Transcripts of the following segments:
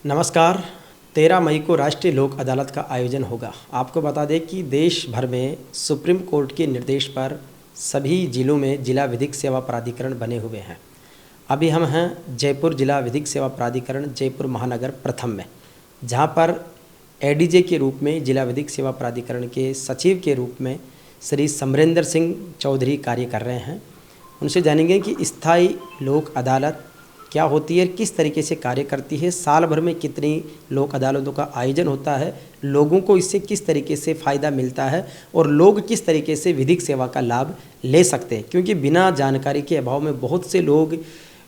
नमस्कार। 13 मई को राष्ट्रीय लोक अदालत का आयोजन होगा। आपको बता दें कि देश भर में सुप्रीम कोर्ट के निर्देश पर सभी जिलों में जिला विधिक सेवा प्राधिकरण बने हुए हैं। अभी हम हैं जयपुर जिला विधिक सेवा प्राधिकरण जयपुर महानगर प्रथम में, जहां पर एडीजे के रूप में जिला विधिक सेवा प्राधिकरण के सचिव के रूप में श्री समरेंद्र सिंह चौधरी कार्य कर रहे हैं। उनसे जानेंगे कि स्थायी लोक अदालत क्या होती है, किस तरीके से कार्य करती है, साल भर में कितनी लोक अदालतों का आयोजन होता है, लोगों को इससे किस तरीके से फ़ायदा मिलता है और लोग किस तरीके से विधिक सेवा का लाभ ले सकते हैं। क्योंकि बिना जानकारी के अभाव में बहुत से लोग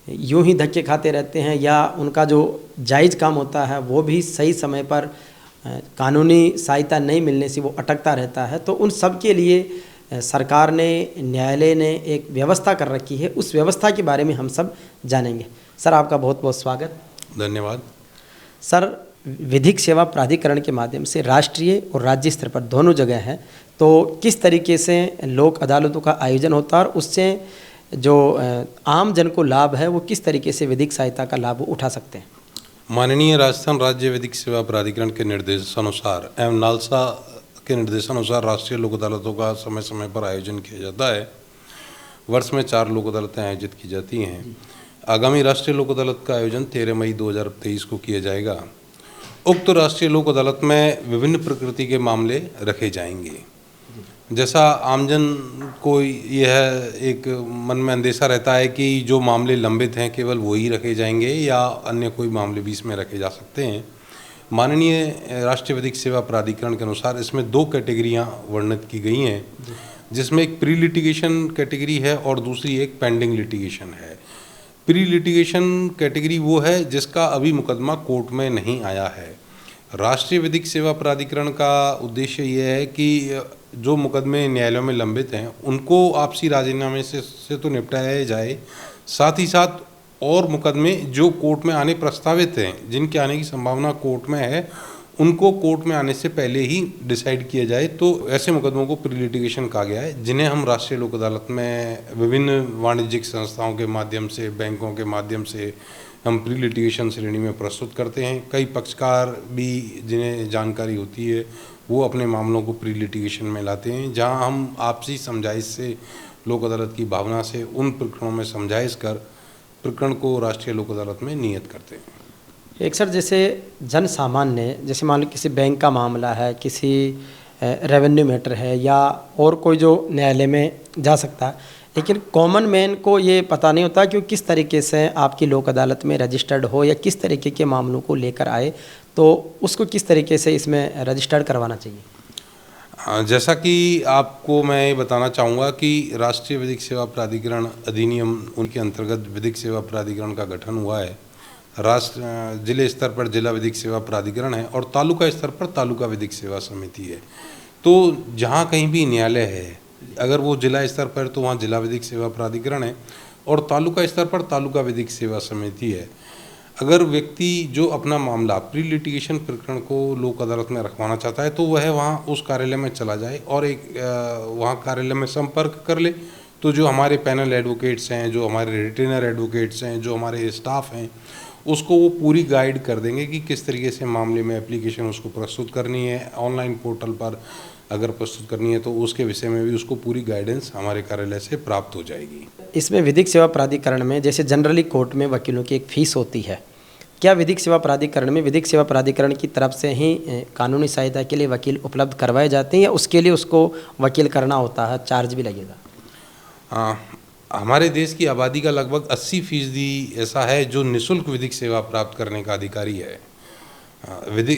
यूं ही धक्के खाते रहते हैं या उनका जो जायज़ काम होता है वो भी सही समय पर कानूनी सहायता नहीं मिलने से वो अटकता रहता है। तो उन सब के लिए सरकार ने, न्यायालय ने एक व्यवस्था कर रखी है। उस व्यवस्था के बारे में हम सब जानेंगे। सर, आपका बहुत बहुत स्वागत। धन्यवाद। सर, विधिक सेवा प्राधिकरण के माध्यम से राष्ट्रीय और राज्य स्तर पर दोनों जगह है, तो किस तरीके से लोक अदालतों का आयोजन होता है और उससे जो आम जन को लाभ है वो किस तरीके से विधिक सहायता का लाभ उठा सकते हैं? माननीय राजस्थान राज्य विधिक सेवा प्राधिकरण के निर्देशानुसार एवं नालसा के निर्देशानुसार राष्ट्रीय लोक अदालतों का समय समय पर आयोजन किया जाता है। वर्ष में 4 लोक अदालतें आयोजित की जाती हैं। आगामी राष्ट्रीय लोक अदालत का आयोजन 13 मई 2023 को किया जाएगा। उक्त राष्ट्रीय लोक अदालत में विभिन्न प्रकृति के मामले रखे जाएंगे। जैसा आमजन को यह एक मन में अंदेशा रहता है कि जो मामले लंबित हैं केवल वही रखे जाएंगे या अन्य कोई मामले भी इसमें रखे जा सकते हैं। माननीय राष्ट्रीय विधिक सेवा प्राधिकरण के अनुसार इसमें 2 कैटेगरियां वर्णित की गई हैं, जिसमें एक प्री लिटिगेशन कैटेगरी है और दूसरी एक पेंडिंग लिटिगेशन है। प्री लिटिगेशन कैटेगरी वो है जिसका अभी मुकदमा कोर्ट में नहीं आया है। राष्ट्रीय विधिक सेवा प्राधिकरण का उद्देश्य यह है कि जो मुकदमे न्यायालयों में लंबित हैं उनको आपसी राजीनामे से तो निपटाया जाए, साथ ही साथ और मुकदमे जो कोर्ट में आने प्रस्तावित हैं, जिनके आने की संभावना कोर्ट में है, उनको कोर्ट में आने से पहले ही डिसाइड किया जाए। तो ऐसे मुकदमों को प्री लिटिगेशन कहा गया है, जिन्हें हम राष्ट्रीय लोक अदालत में विभिन्न वाणिज्यिक संस्थाओं के माध्यम से, बैंकों के माध्यम से हम प्री लिटिगेशन श्रेणी में प्रस्तुत करते हैं। कई पक्षकार भी जिन्हें जानकारी होती है वो अपने मामलों को प्री लिटिगेशन में लाते हैं, जहां हम आपसी समझाइश से, लोक अदालत की भावना से उन प्रकरणों में समझाइश कर प्रकरण को राष्ट्रीय लोक अदालत में नियत करते हैं। एक सर, जैसे जन सामान्य, जैसे मान लो किसी बैंक का मामला है, किसी रेवेन्यू मैटर है या और कोई जो न्यायालय में जा सकता है, लेकिन कॉमन मैन को ये पता नहीं होता कि किस तरीके से आपकी लोक अदालत में रजिस्टर्ड हो या किस तरीके के मामलों को लेकर आए, तो उसको किस तरीके से इसमें रजिस्टर्ड करवाना चाहिए? जैसा कि आपको मैं ये बताना चाहूँगा कि राष्ट्रीय विधिक सेवा प्राधिकरण अधिनियम उनके अंतर्गत विधिक सेवा प्राधिकरण का गठन हुआ है। जिले स्तर पर जिला विधिक सेवा प्राधिकरण है और तालुका स्तर पर तालुका विधिक सेवा समिति है। तो जहाँ कहीं भी न्यायालय है, अगर वो जिला स्तर पर तो वहाँ जिला विधिक सेवा प्राधिकरण है और तालुका स्तर पर तालुका विधिक सेवा समिति है। अगर व्यक्ति जो अपना मामला प्री लिटिगेशन प्रकरण को लोक अदालत में रखवाना चाहता है तो वह वहाँ उस कार्यालय में चला जाए और एक वहाँ कार्यालय में संपर्क कर ले। तो जो हमारे पैनल एडवोकेट्स हैं, जो हमारे रिटेनर एडवोकेट्स हैं, जो हमारे स्टाफ हैं, उसको वो पूरी गाइड कर देंगे कि किस तरीके से मामले में एप्लीकेशन उसको प्रस्तुत करनी है। ऑनलाइन पोर्टल पर अगर प्रस्तुत करनी है तो उसके विषय में भी उसको पूरी गाइडेंस हमारे कार्यालय से प्राप्त हो जाएगी। इसमें विधिक सेवा प्राधिकरण में जैसे जनरली कोर्ट में वकीलों की एक फ़ीस होती है, क्या विधिक सेवा प्राधिकरण में विधिक सेवा प्राधिकरण की तरफ से ही कानूनी सहायता के लिए वकील उपलब्ध करवाए जाते हैं या उसके लिए उसको वकील करना होता है, चार्ज भी लगेगा? हमारे देश की आबादी का लगभग 80% ऐसा है जो निःशुल्क विधिक सेवा प्राप्त करने का अधिकारी है।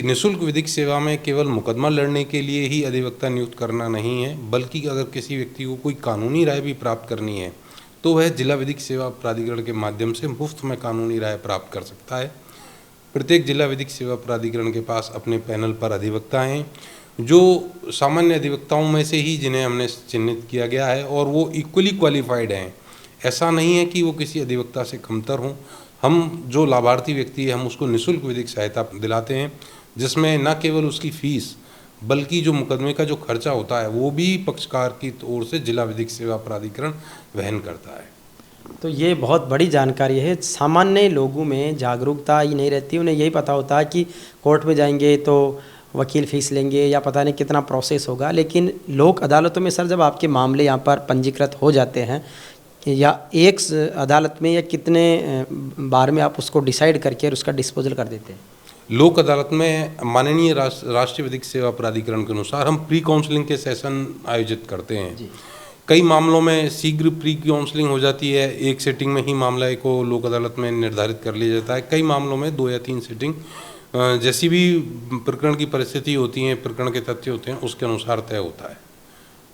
निःशुल्क विधिक सेवा में केवल मुकदमा लड़ने के लिए ही अधिवक्ता नियुक्त करना नहीं है, बल्कि अगर किसी व्यक्ति को कोई कानूनी राय भी प्राप्त करनी है तो वह जिला विधिक सेवा प्राधिकरण के माध्यम से मुफ्त में कानूनी राय प्राप्त कर सकता है। प्रत्येक जिला विधिक सेवा प्राधिकरण के पास अपने पैनल पर अधिवक्ता हैं, जो सामान्य अधिवक्ताओं में से ही जिन्हें हमने चिन्हित किया गया है और वो इक्वली क्वालिफाइड हैं। ऐसा नहीं है कि वो किसी अधिवक्ता से कमतर हों। हम जो लाभार्थी व्यक्ति है हम उसको निःशुल्क विधिक सहायता दिलाते हैं, जिसमें न केवल उसकी फ़ीस बल्कि जो मुकदमे का जो खर्चा होता है वो भी पक्षकार की ओर से जिला विधिक सेवा प्राधिकरण वहन करता है। तो ये बहुत बड़ी जानकारी है। सामान्य लोगों में जागरूकता ही नहीं रहती, उन्हें यही पता होता है कि कोर्ट में जाएंगे तो वकील फ़ीस लेंगे या पता नहीं कितना प्रोसेस होगा। लेकिन लोक अदालतों में सर जब आपके मामले यहाँ पर पंजीकृत हो जाते हैं या एक अदालत में या कितने बार में आप उसको डिसाइड करके और उसका डिस्पोजल कर देते हैं? लोक अदालत में माननीय राष्ट्रीय विधिक सेवा प्राधिकरण के अनुसार हम प्री काउंसलिंग के सेशन आयोजित करते हैं। कई मामलों में शीघ्र प्री काउंसलिंग हो जाती है, एक सेटिंग में ही मामला को लोक अदालत में निर्धारित कर लिया जाता है। कई मामलों में 2 या 3 सेटिंग जैसी भी प्रकरण की परिस्थिति होती है, प्रकरण के तथ्य होते हैं, उसके अनुसार तय होता है।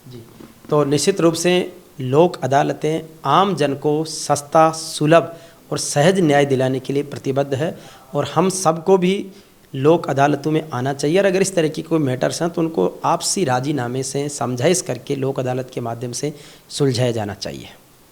जी, तो निश्चित रूप से लोक अदालतें आम जन को सस्ता, सुलभ और सहज न्याय दिलाने के लिए प्रतिबद्ध है और हम सबको भी लोक अदालतों में आना चाहिए। और अगर इस तरह की कोई मैटर्स हैं तो उनको आपसी राजीनामे से समझाइश करके लोक अदालत के माध्यम से सुलझाया जाना चाहिए।